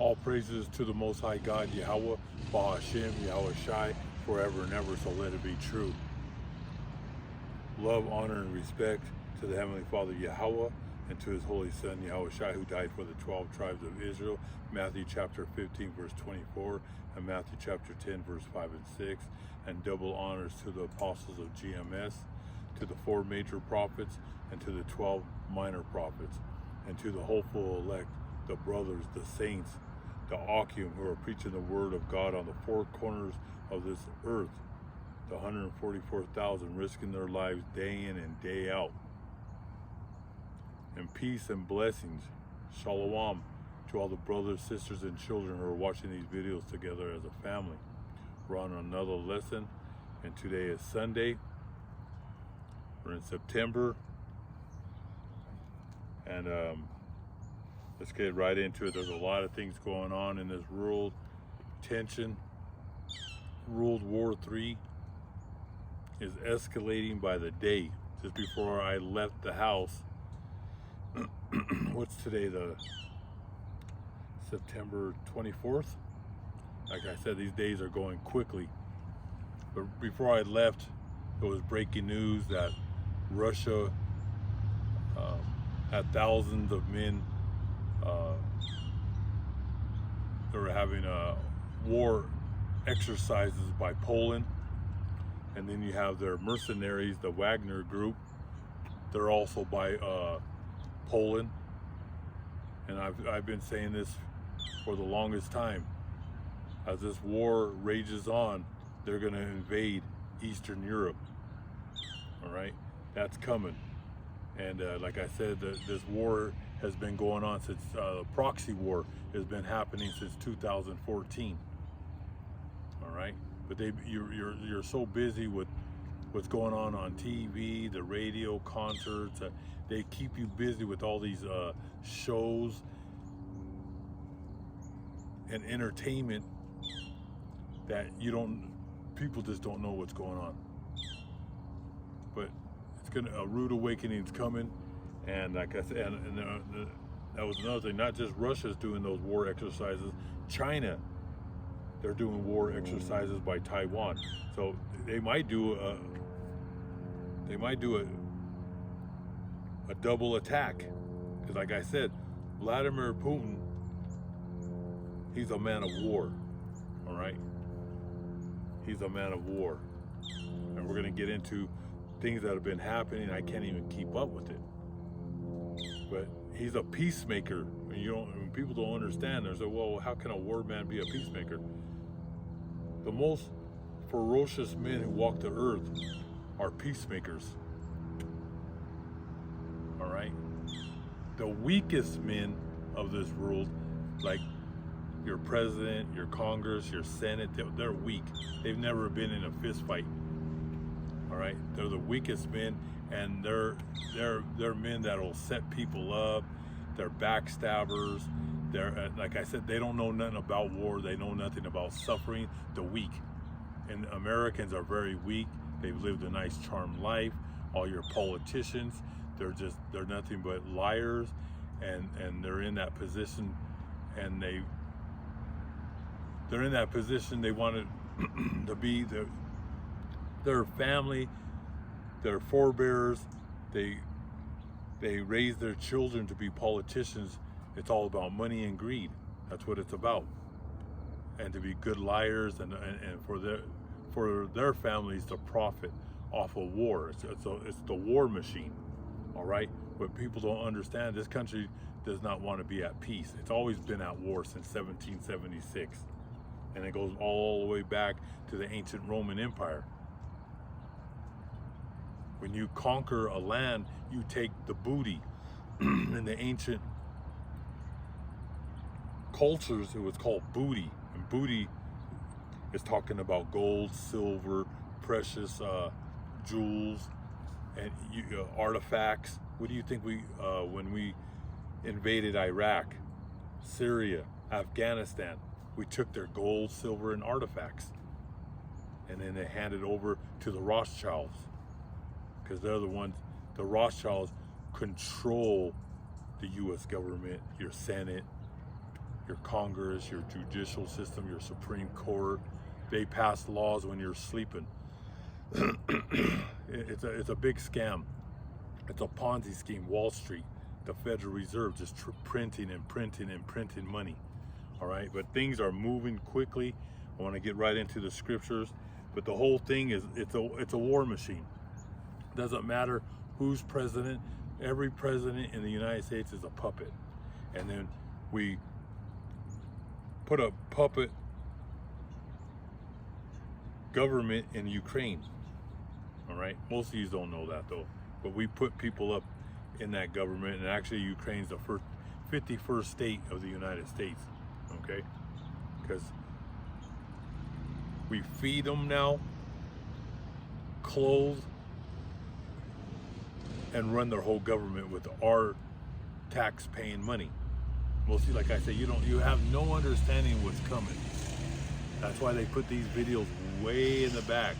All praises to the Most High God, Yahweh, Bahashem, Yahweh Shai, forever and ever, so let it be true. Love, honor, and respect to the Heavenly Father, Yahweh, and to His Holy Son, Yahweh Shai, who died for the 12 tribes of Israel, Matthew chapter 15, verse 24, and Matthew chapter 10, verse 5 and 6, and double honors to the apostles of GMS, to the 4 major prophets, and to the 12 minor prophets, and to the hopeful elect, the brothers, the saints, the Akim, who are preaching the word of God on the 4 corners of this earth, the 144,000 risking their lives day in and day out. And peace and blessings, shalom, to all the brothers, sisters, and children who are watching these videos together as a family. We're on another lesson, and today is Sunday. We're in September, and let's get right into it. There's a lot of things going on in this world. Tension. World War III is escalating by the day. Just before I left the house, what's today, the September 24th? Like I said, these days are going quickly. But before I left, it was breaking news that Russia had thousands of men. They were having war exercises by Poland, and then you have their mercenaries, the Wagner group. They're also by Poland, and I've been saying this for the longest time. As this war rages on, they're going to invade Eastern Europe. All right, that's coming. And like I said, this war has been going on since the proxy war has been happening since 2014. All right, but you're so busy with what's going on TV, the radio, concerts. They keep you busy with all these shows and entertainment that people just don't know what's going on. But a rude awakening is coming, and like I said, and that was another thing. Not just Russia's doing those war exercises. China, they're doing war exercises by Taiwan. So they might do a double attack, because like I said, Vladimir Putin, he's a man of war. All right, he's a man of war, and we're going to get into things that have been happening. I can't even keep up with it. But he's a peacemaker. When people don't understand, they say, well, how can a war man be a peacemaker? The most ferocious men who walk the earth are peacemakers. All right? The weakest men of this world, like your president, your Congress, your Senate, they're weak. They've never been in a fist fight. All right, they're the weakest men, and they're men that'll set people up. They're backstabbers. They're like I said, they don't know nothing about war. They know nothing about suffering. The weak, and Americans are very weak. They've lived a nice, charmed life. All your politicians, they're nothing but liars, and they're in that position, and they're in that position. They wanted to be their family, their forebears, they raise their children to be politicians. It's all about money and greed. That's what it's about. And to be good liars, and for their families to profit off of war. It's the war machine. All right? But people don't understand, this country does not want to be at peace. It's always been at war since 1776. And it goes all the way back to the ancient Roman Empire. When you conquer a land, you take the booty. In the ancient cultures, it was called booty. And booty is talking about gold, silver, precious jewels, and artifacts. What do you think when we invaded Iraq, Syria, Afghanistan, we took their gold, silver, and artifacts. And then they handed over to the Rothschilds. Because they're the ones, the Rothschilds control the U.S. government, your Senate, your Congress, your judicial system, your Supreme Court. They pass laws when you're sleeping. It's a big scam. It's a Ponzi scheme. Wall Street, the Federal Reserve, just printing and printing and printing money. All right, but things are moving quickly. I want to get right into the scriptures, but the whole thing is it's a war machine. Doesn't matter who's president. Every president in the United States is a puppet, and then we put a puppet government in Ukraine. All right, most of you don't know that though, but we put people up in that government, and actually Ukraine's the 51st state of the United States. Okay, because we feed them now, clothe, and run their whole government with our tax-paying money. Mostly, like I said, you have no understanding of what's coming. That's why they put these videos way in the back.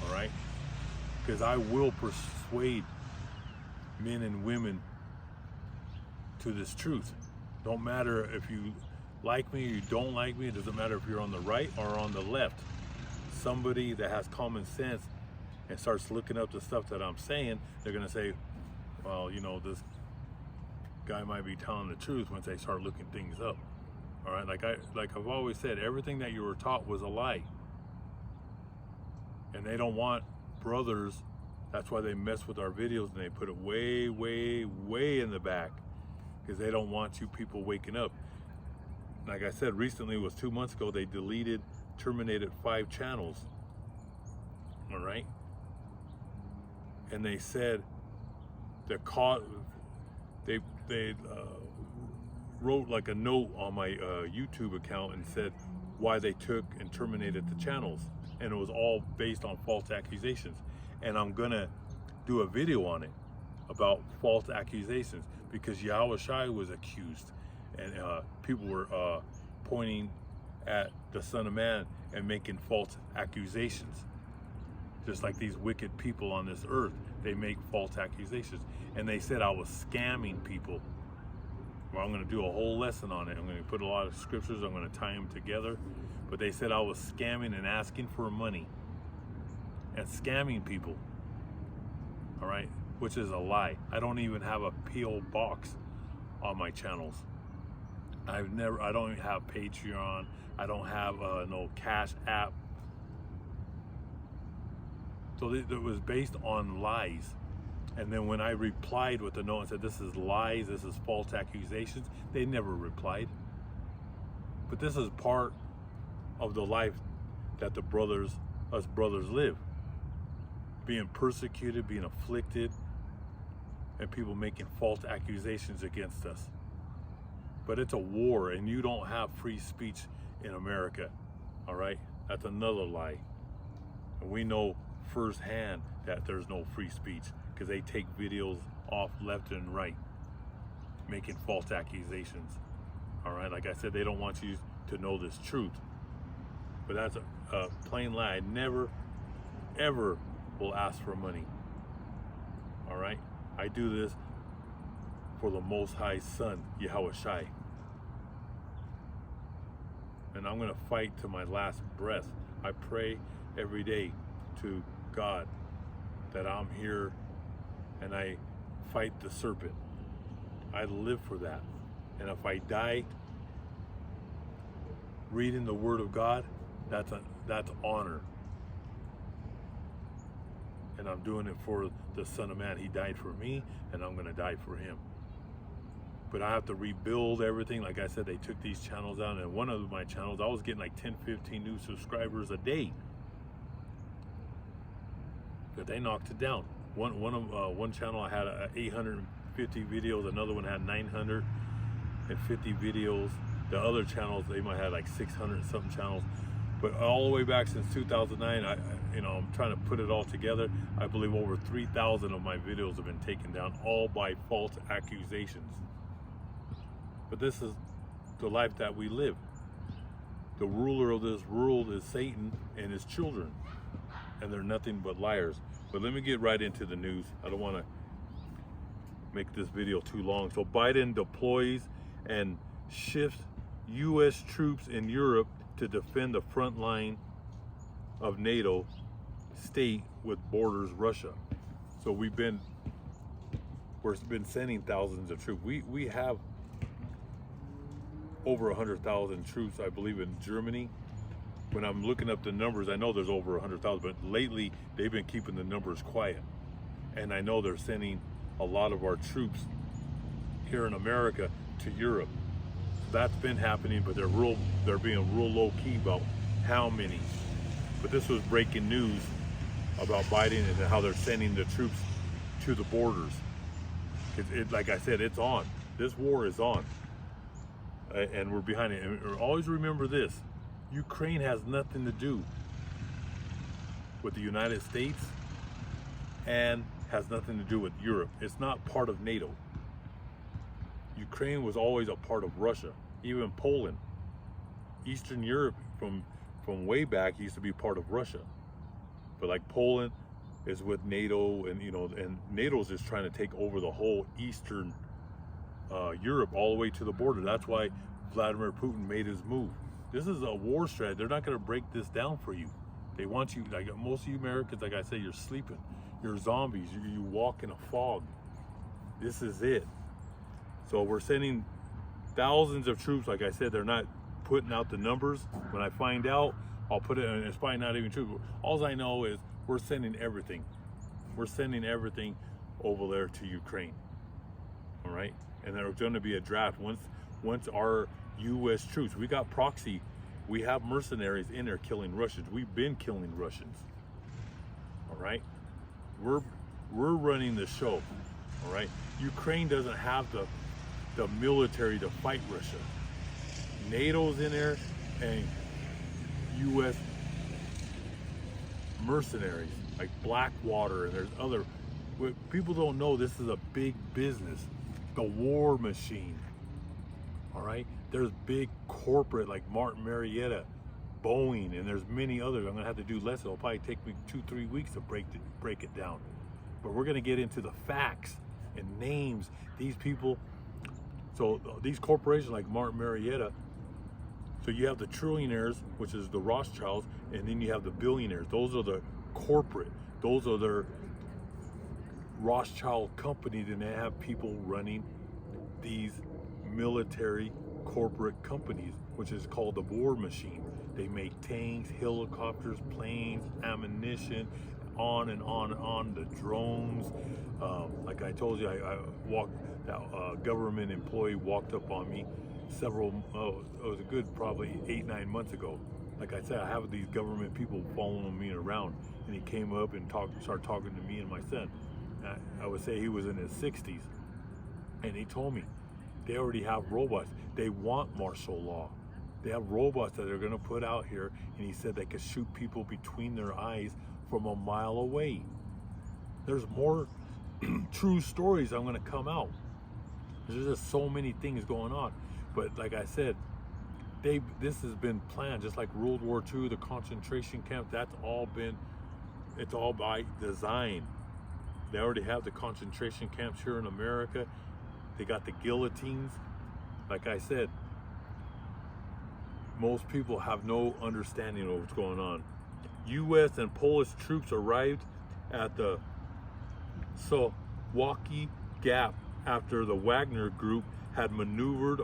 All right, because I will persuade men and women to this truth. Don't matter if you like me or you don't like me. It doesn't matter if you're on the right or on the left. Somebody that has common sense and starts looking up the stuff that I'm saying, they're gonna say, well, you know, this guy might be telling the truth once they start looking things up. All right, like I've always said, everything that you were taught was a lie. And they don't want brothers. That's why they mess with our videos and they put it way, way, way in the back, because they don't want you people waking up. Like I said, recently, it was 2 months ago, they terminated 5 channels. All right, and they said they wrote like a note on my YouTube account and said why they took and terminated the channels, and it was all based on false accusations. And I'm gonna do a video on it about false accusations, because Yahushua was accused, and people were pointing at the Son of Man and making false accusations. Just like these wicked people on this earth, they make false accusations. And they said I was scamming people. Well, I'm going to do a whole lesson on it. I'm going to put a lot of scriptures, I'm going to tie them together. But they said I was scamming and asking for money and scamming people. All right, which is a lie. I don't even have a P.O. box on my channels. I don't even have Patreon. I don't have no Cash App. So it was based on lies. And then when I replied with a note and said, this is lies, this is false accusations, they never replied. But this is part of the life that us brothers live. Being persecuted, being afflicted, and people making false accusations against us. But it's a war, and you don't have free speech in America. All right, that's another lie. And we know firsthand that there's no free speech, because they take videos off left and right, making false accusations. All right, like I said, they don't want you to know this truth. But that's a plain lie. I never, ever will ask for money. All right, I do this for the Most High Son, Yahushua. And I'm gonna fight to my last breath. I pray every day to God that I'm here and I fight the serpent. I live for that. And if I die reading the Word of God, that's honor. And I'm doing it for the Son of Man. He died for me, and I'm gonna die for him. But I have to rebuild everything. Like I said, they took these channels out, and one of my channels, I was getting like 10, 15 new subscribers a day. But they knocked it down. One channel I had 850 videos, another one had 950 videos. The other channels, they might have like 600 something channels. But all the way back since 2009, I'm trying to put it all together. I believe over 3,000 of my videos have been taken down, all by false accusations. But this is the life that we live. The ruler of this world is Satan and his children, and they're nothing but liars. But let me get right into the news. I don't want to make this video too long. So Biden deploys and shifts U.S. troops in Europe to defend the front line of NATO state with borders Russia. So we've been sending thousands of troops. We have over 100,000 troops, I believe, in Germany. When I'm looking up the numbers, I know there's over 100,000, but lately they've been keeping the numbers quiet. And I know they're sending a lot of our troops here in America to Europe. That's been happening, but they're being real low key about how many. But this was breaking news about Biden and how they're sending the troops to the borders. Like I said, it's on. This war is on, and we're behind it. And always remember this: Ukraine has nothing to do with the United States, and has nothing to do with Europe. It's not part of NATO. Ukraine was always a part of Russia. Even Poland, Eastern Europe, from way back, used to be part of Russia. But like Poland is with NATO, and and NATO's just trying to take over the whole Eastern Europe all the way to the border. That's why Vladimir Putin made his move. This is a war strategy. They're not going to break this down for you. They want you, like most of you Americans, like I say, you're sleeping. You're zombies. You walk in a fog. This is it. So we're sending thousands of troops. Like I said, they're not putting out the numbers. When I find out, I'll put it, and it's probably not even true. All I know is we're sending everything. We're sending everything over there to Ukraine. All right? And there's going to be a draft once our U.S. troops, we got proxy, we have mercenaries in there killing Russians. We've been killing Russians. All right? We're running the show. All right? Ukraine doesn't have the military to fight Russia. NATO's in there, and U.S. mercenaries like Blackwater, and there's other. What people don't know, this is a big business, the war machine. All right, there's big corporate like Martin Marietta, Boeing, and there's many others. I'm gonna have to do less. It'll probably take me 2-3 weeks to break it down. But we're gonna get into the facts and names. These people. So these corporations like Martin Marietta. So you have the trillionaires, which is the Rothschilds, and then you have the billionaires. Those are the corporate. Those are their Rothschild companies, and they have people running these military corporate companies, which is called the war machine. They make tanks, helicopters, planes, ammunition, on and on and on, the drones. Like I told you, I walked, that government employee walked up on me it was a good probably 8-9 months ago. Like I said, I have these government people following me around, and he came up and started talking to me and my son. I would say he was in his 60s, and he told me they already have robots. They want martial law. They have robots that they're going to put out here, and he said they could shoot people between their eyes from a mile away. There's more true stories I'm going to come out. There's just so many things going on. But like I said, this has been planned, just like World War II, the concentration camp. It's all by design. They already have the concentration camps here in America. They got the guillotines. Like I said, most people have no understanding of what's going on. U.S. and Polish troops arrived at the Suwalki Gap after the Wagner Group had maneuvered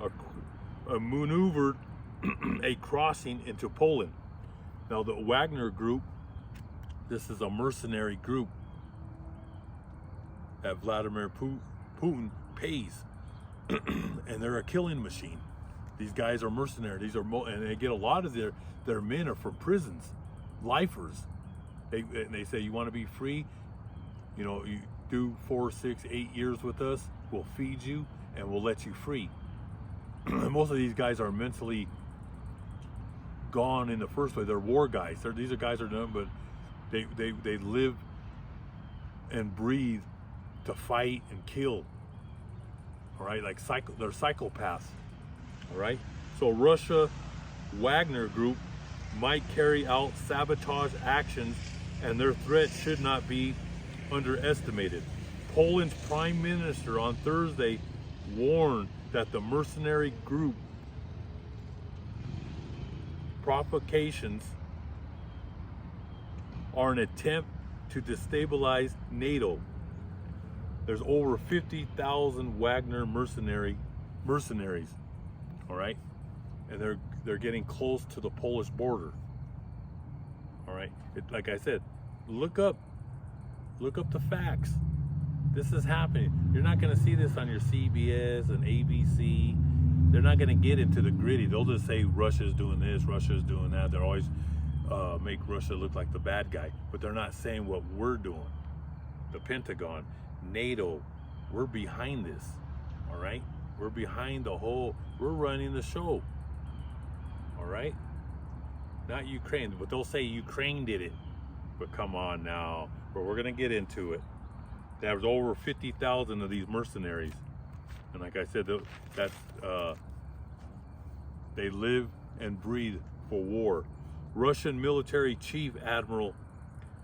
a crossing into Poland. Now the Wagner Group, this is a mercenary group that Vladimir Putin pays, and they're a killing machine. These guys are mercenaries. And they get a lot of their men are from prisons, lifers. They say, you want to be free, you do 4, 6, 8 years with us, we'll feed you and we'll let you free. Most of these guys are mentally gone in the first place. They're war guys. These are guys that are done, but they live and breathe to fight and kill. All right, they're psychopaths. All right, so Russia Wagner Group might carry out sabotage actions, and their threat should not be underestimated. Poland's prime minister on Thursday warned that the mercenary group provocations are an attempt to destabilize NATO. There's over 50,000 Wagner mercenaries, all right? And they're getting close to the Polish border. All right? Like I said, look up the facts. This is happening. You're not going to see this on your CBS and ABC. They're not going to get into the gritty. They'll just say Russia's doing this, Russia's doing that. They're always make Russia look like the bad guy, but they're not saying what we're doing. The Pentagon, NATO, we're behind this. All right? We're behind the whole, we're running the show. All right? Not Ukraine, but they'll say Ukraine did it. But come on now, but we're gonna get into it. There's over 50,000 of these mercenaries, and like I said, that's they live and breathe for war. Russian military chief admiral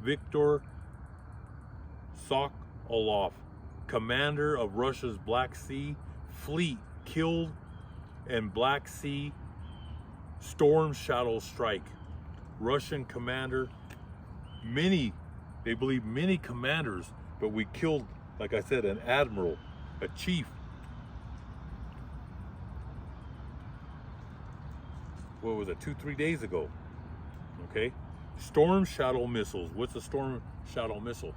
Viktor Sokolov, commander of Russia's Black Sea Fleet, killed in Black Sea Storm Shadow strike. Russian commander, they believe many commanders, but we killed, like I said, an admiral, a chief. What was it, 2-3 days ago? Okay. Storm Shadow missiles. What's a Storm Shadow missile?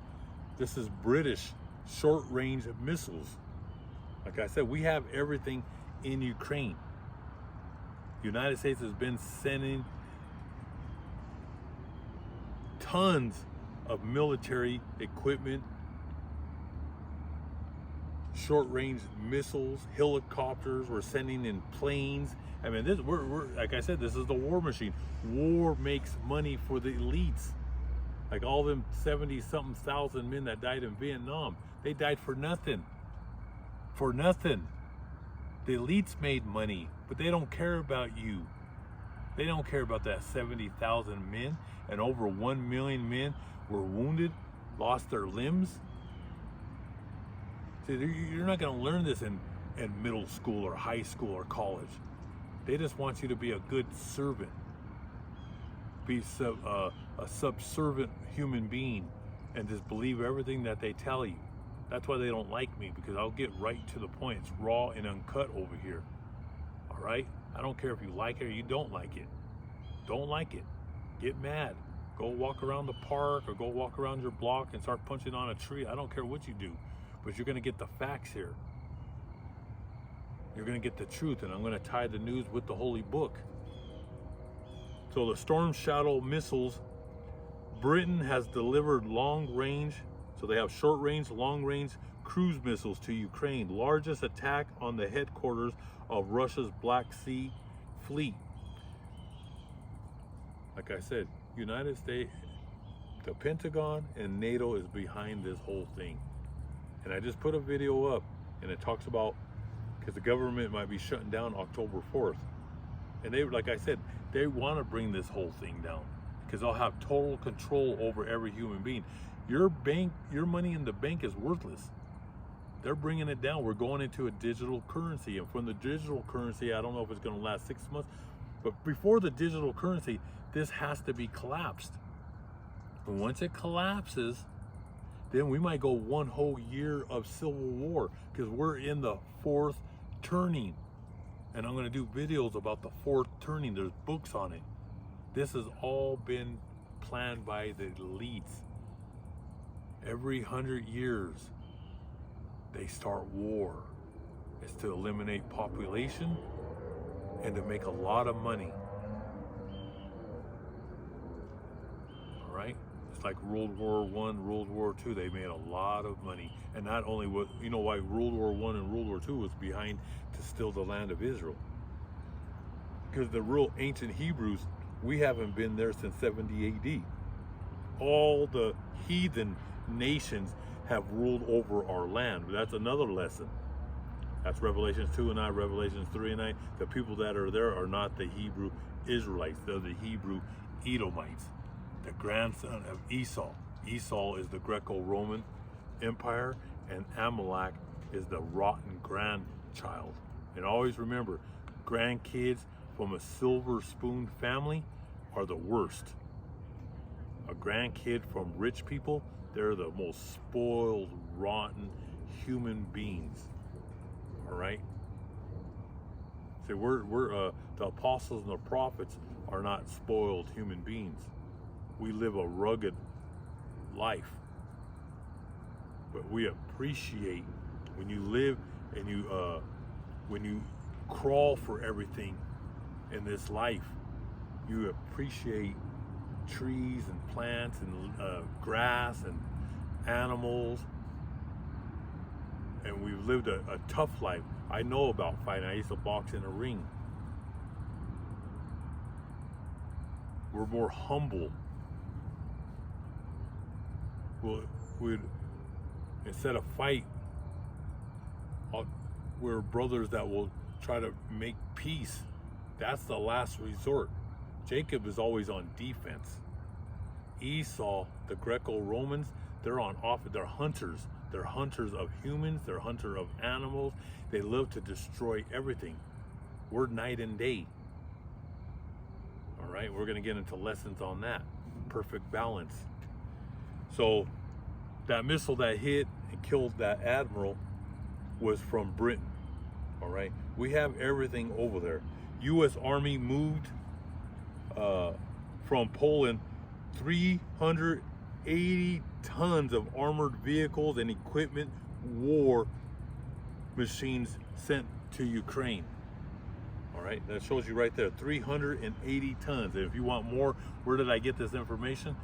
This is British short-range missiles. Like I said, we have everything in Ukraine. The United States has been sending tons of military equipment, short-range missiles, helicopters. We're sending in planes. I mean, we're like I said, this is the war machine. War makes money for the elites. Like all them 70-something thousand men that died in Vietnam, they died for nothing. For nothing. The elites made money, but they don't care about you. They don't care about that 70,000 men, and over 1 million men were wounded, lost their limbs. See, you're not going to learn this in middle school or high school or college. They just want you to be a good servant, be a subservient human being, and just believe everything that they tell you. That's why they don't like me, because I'll get right to the point. It's raw and uncut over here. All right? I don't care if you like it or you don't like it. Don't like it. Get mad. Go walk around the park or go walk around your block and start punching on a tree. I don't care what you do, but you're going to get the facts here. You're going to get the truth, and I'm going to tie the news with the Holy Book. So the Storm Shadow missiles, Britain has delivered long-range, so they have short-range, long-range cruise missiles to Ukraine. Largest attack on the headquarters of Russia's Black Sea Fleet. Like I said, United States, the Pentagon and NATO is behind this whole thing. And I just put a video up, and it talks about, because the government might be shutting down October 4th. And they, like I said, they want to bring this whole thing down, because they'll have total control over every human being. Your money in the bank is worthless. They're bringing it down. We're going into a digital currency, and from the digital currency, I don't know if it's going to last 6 months, but before the digital currency, this has to be collapsed. And once it collapses, then we might go one whole year of civil war, because we're in the fourth turning. And I'm going to do videos about the fourth turning. There's books on it. This has all been planned by the elites. Every 100 years, they start war. It's to eliminate population and to make a lot of money. All right? It's like World War I, World War II. They made a lot of money. And not only what, you know why World War I and World War II was behind to steal the land of Israel? Because the real ancient Hebrews, we haven't been there since 70 AD. All the heathen nations have ruled over our land. That's another lesson. That's Revelations 2 and 9, Revelations 3 and 9. The people that are there are not the Hebrew Israelites. They're the Hebrew Edomites, the grandson of Esau. Esau is the Greco-Roman Empire, and Amalek is the rotten grandchild. And always remember, grandkids from a silver spoon family are the worst. A grandkid from rich people, they're the most spoiled, rotten human beings. All right. See, we're the apostles and the prophets are not spoiled human beings. We live a rugged life, but we appreciate when you live and when you crawl for everything in this life. You appreciate trees and plants and grass and animals, and we've lived a tough life. I know about fighting. I used to box in a ring. We're more humble. We'd instead of fight, we're brothers that will try to make peace. That's the last resort. Jacob is always on defense. Esau, the Greco-Romans, they're on offense. They're hunters. They're hunters of humans. They're hunters of animals. They live to destroy everything. We're night and day. All right, we're going to get into lessons on that. Perfect balance. So that missile that hit and killed that admiral was from Britain. All right, we have everything over there. U.S. Army moved from Poland 380 tons of armored vehicles and equipment, war machines sent to Ukraine. All right, that shows you right there, 380 tons. And if you want more, where did I get this information?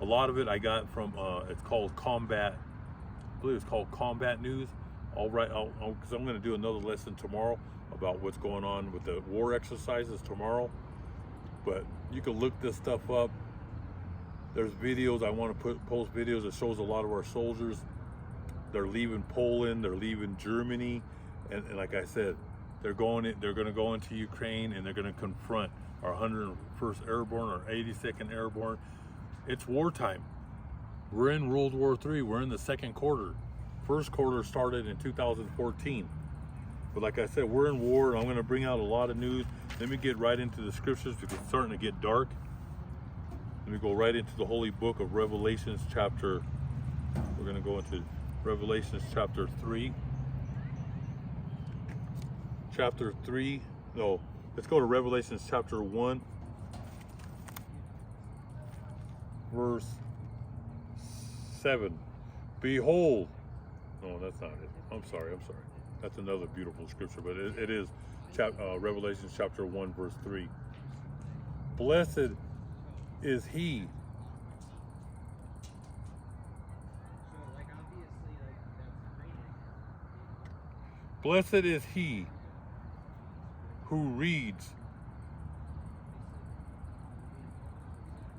A lot of it I got from, it's called Combat, I believe it's called Combat News. All right, because I'm going to do another lesson tomorrow about what's going on with the war exercises tomorrow. But you can look this stuff up. There's videos, I want to post videos that shows a lot of our soldiers. They're leaving Poland, they're leaving Germany, and like I said, they're going to go into Ukraine, and they're going to confront our 101st Airborne, our 82nd Airborne. It's wartime. We're in World War III. We're in the second quarter. First quarter started in 2014. But like I said, we're in war, and I'm going to bring out a lot of news. Let me get right into the scriptures because it's starting to get dark. Let me go right into the holy book of Revelations chapter. We're going to go into Revelations chapter 3. Chapter 3. No, let's go to Revelations chapter 1. Verse 7. Behold. No, that's not it. I'm sorry. That's another beautiful scripture, but it is Revelation chapter 1, verse 3. Blessed is he blessed is he who reads,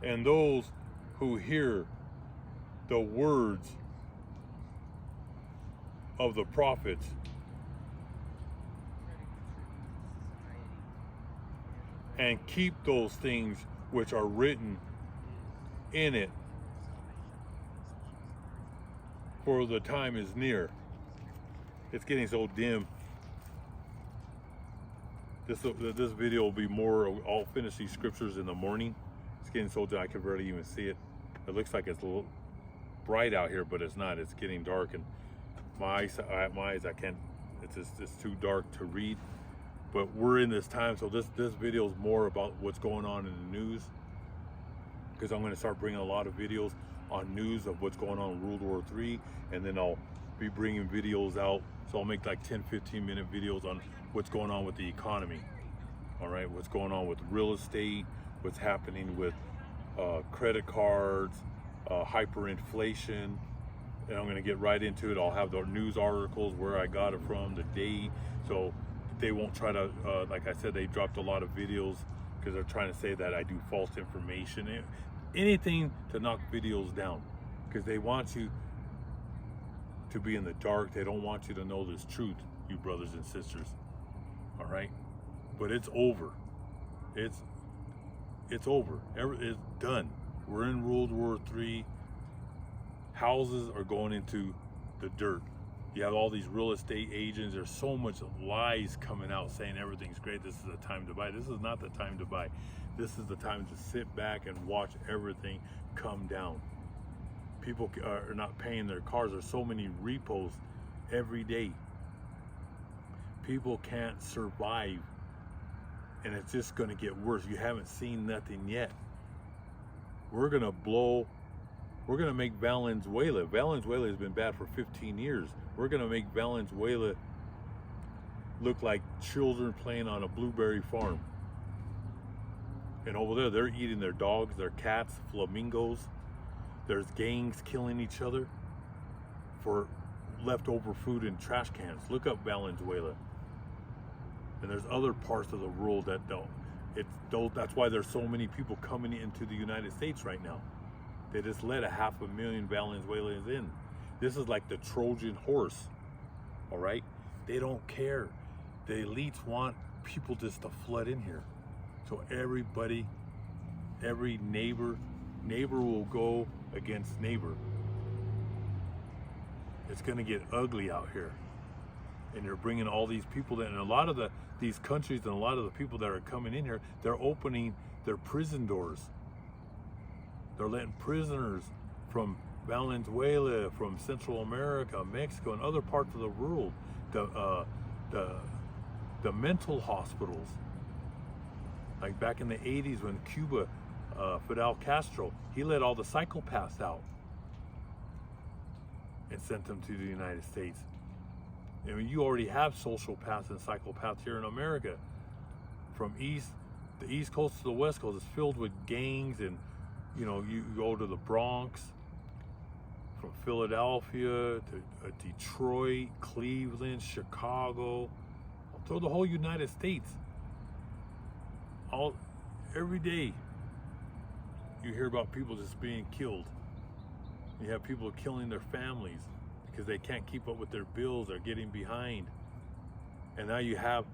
and those who hear the words of the prophets, and keep those things which are written in it, for the time is near. It's getting so dim. This video will be more, I'll finish these scriptures in the morning. It's getting so dim I can barely even see it. It looks like it's a little bright out here, but it's not. It's getting dark, and my eyes, I can't, it's too dark to read. But we're in this time, so this video is more about what's going on in the news, because I'm going to start bringing a lot of videos on news of what's going on in World War III, and then I'll be bringing videos out, so I'll make like 10-15 minute videos on what's going on with the economy. All right, what's going on with real estate, what's happening with credit cards, hyperinflation, and I'm going to get right into it. I'll have the news articles, where I got it from, the day, so they won't try to, like I said, they dropped a lot of videos because they're trying to say that I do false information, anything to knock videos down, because they want you to be in the dark. They don't want you to know this truth, you brothers and sisters. All right, but it's over. It's over. It's done. We're in World War III. Houses are going into the dirt. You have all these real estate agents. There's so much lies coming out saying everything's great. This is the time to buy. This is not the time to buy. This is the time to sit back and watch everything come down. People are not paying their cars. There's so many repos every day. People can't survive, and it's just going to get worse. You haven't seen nothing yet. We're going to make Valenzuela. Valenzuela has been bad for 15 years. We're going to make Valenzuela look like children playing on a blueberry farm. And over there, they're eating their dogs, their cats, flamingos. There's gangs killing each other for leftover food in trash cans. Look up Valenzuela. And there's other parts of the world that don't. That's why there's so many people coming into the United States right now. They just let 500,000 Venezuelans in. This is like the Trojan horse, all right? They don't care. The elites want people just to flood in here. So everybody, every neighbor will go against neighbor. It's gonna get ugly out here. And you're bringing all these people in. And a lot of these countries and a lot of the people that are coming in here, they're opening their prison doors. They're letting prisoners from Venezuela, from Central America, Mexico, and other parts of the world, the mental hospitals. Like back in the 80s when Cuba, Fidel Castro, he let all the psychopaths out and sent them to the United States. I mean, you already have sociopaths and psychopaths here in America. From the East Coast to the West Coast is filled with gangs, and you know, you go to the Bronx, from Philadelphia to Detroit, Cleveland, Chicago, through the whole United States. Every day you hear about people just being killed. You have people killing their families because they can't keep up with their bills, they're getting behind. And now you have,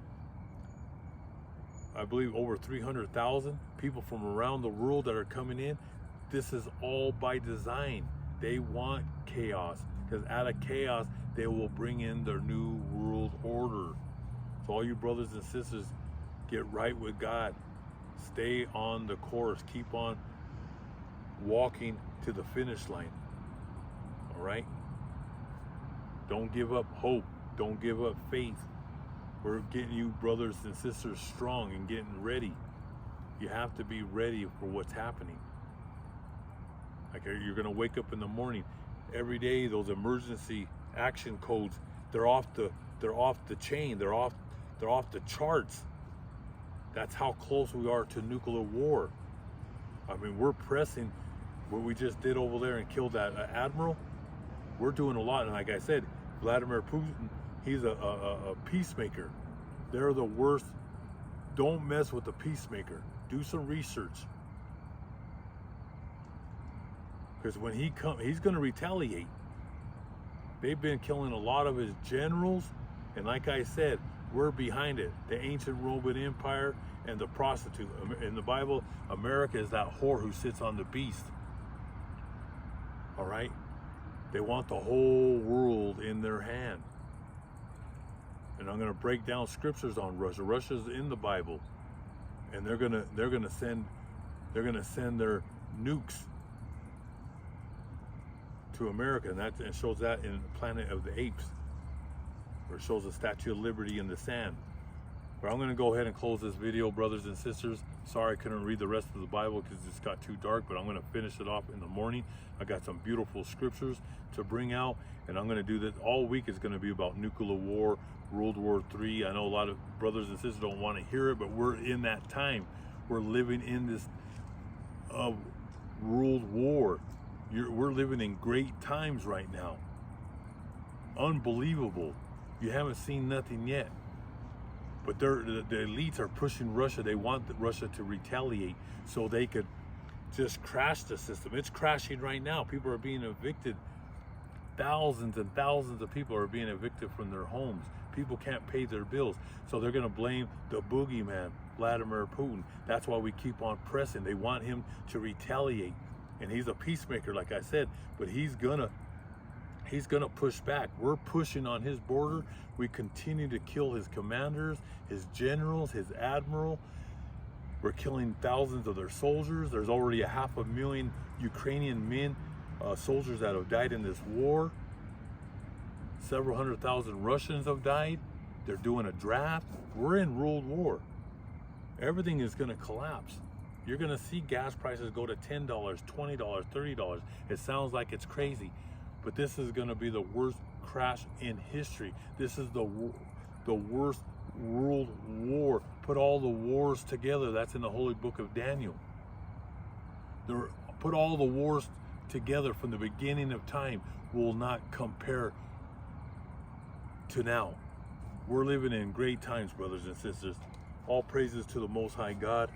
I believe, over 300,000 people from around the world that are coming in. This is all by design. They want chaos, because out of chaos they will bring in their new world order. So all you brothers and sisters, get right with God. Stay on the course. Keep on walking to the finish line. All right? Don't give up hope. Don't give up faith. We're getting you brothers and sisters strong and getting ready. You have to be ready for what's happening. Like, you're going to wake up in the morning. Every day, those emergency action codes, they're off the chain. They're off the charts. That's how close we are to nuclear war. I mean, we're pressing what we just did over there and killed that admiral. We're doing a lot, and like I said, Vladimir Putin, he's a peacemaker. They're the worst. Don't mess with the peacemaker. Do some research. Because when he comes, he's going to retaliate. They've been killing a lot of his generals, and like I said, we're behind it. The ancient Roman Empire and the prostitute. In the Bible, America is that whore who sits on the beast. All right? They want the whole world in their hand. And I'm going to break down scriptures on Russia. Russia's in the Bible, and they're going to send their nukes to America, and that shows that in Planet of the Apes, where it shows the Statue of Liberty in the sand. But I'm going to go ahead and close this video, brothers and sisters. Sorry I couldn't read the rest of the Bible because it's got too dark, but I'm going to finish it off in the morning. I got some beautiful scriptures to bring out, and I'm going to do this all week. Is going to be about nuclear war, World War III. I know a lot of brothers and sisters don't want to hear it, but we're in that time. We're living in this world war. We're living in great times right now. Unbelievable. You haven't seen nothing yet. But the elites are pushing Russia. They want Russia to retaliate so they could just crash the system. It's crashing right now. People are being evicted. Thousands and thousands of people are being evicted from their homes. People can't pay their bills. So they're going to blame the boogeyman, Vladimir Putin. That's why we keep on pressing. They want him to retaliate. And he's a peacemaker, like I said, but he's gonna He's going to push back. We're pushing on his border. We continue to kill his commanders, his generals, his admiral. We're killing thousands of their soldiers. There's already 500,000 Ukrainian men, soldiers that have died in this war. Several 100,000 Russians have died. They're doing a draft. We're in world war. Everything is going to collapse. You're going to see gas prices go to $10, $20, $30. It sounds like it's crazy, but this is going to be the worst crash in history. This is the worst world war. Put all the wars together. That's in the Holy Book of Daniel. Put all the wars together from the beginning of time will not compare to now. We're living in great times, brothers and sisters. All praises to the Most High God.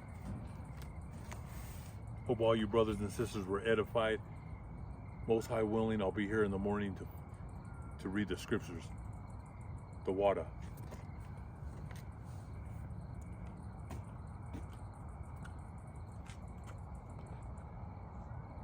Hope all you brothers and sisters were edified. Most High willing, I'll be here in the morning to read the scriptures. The water.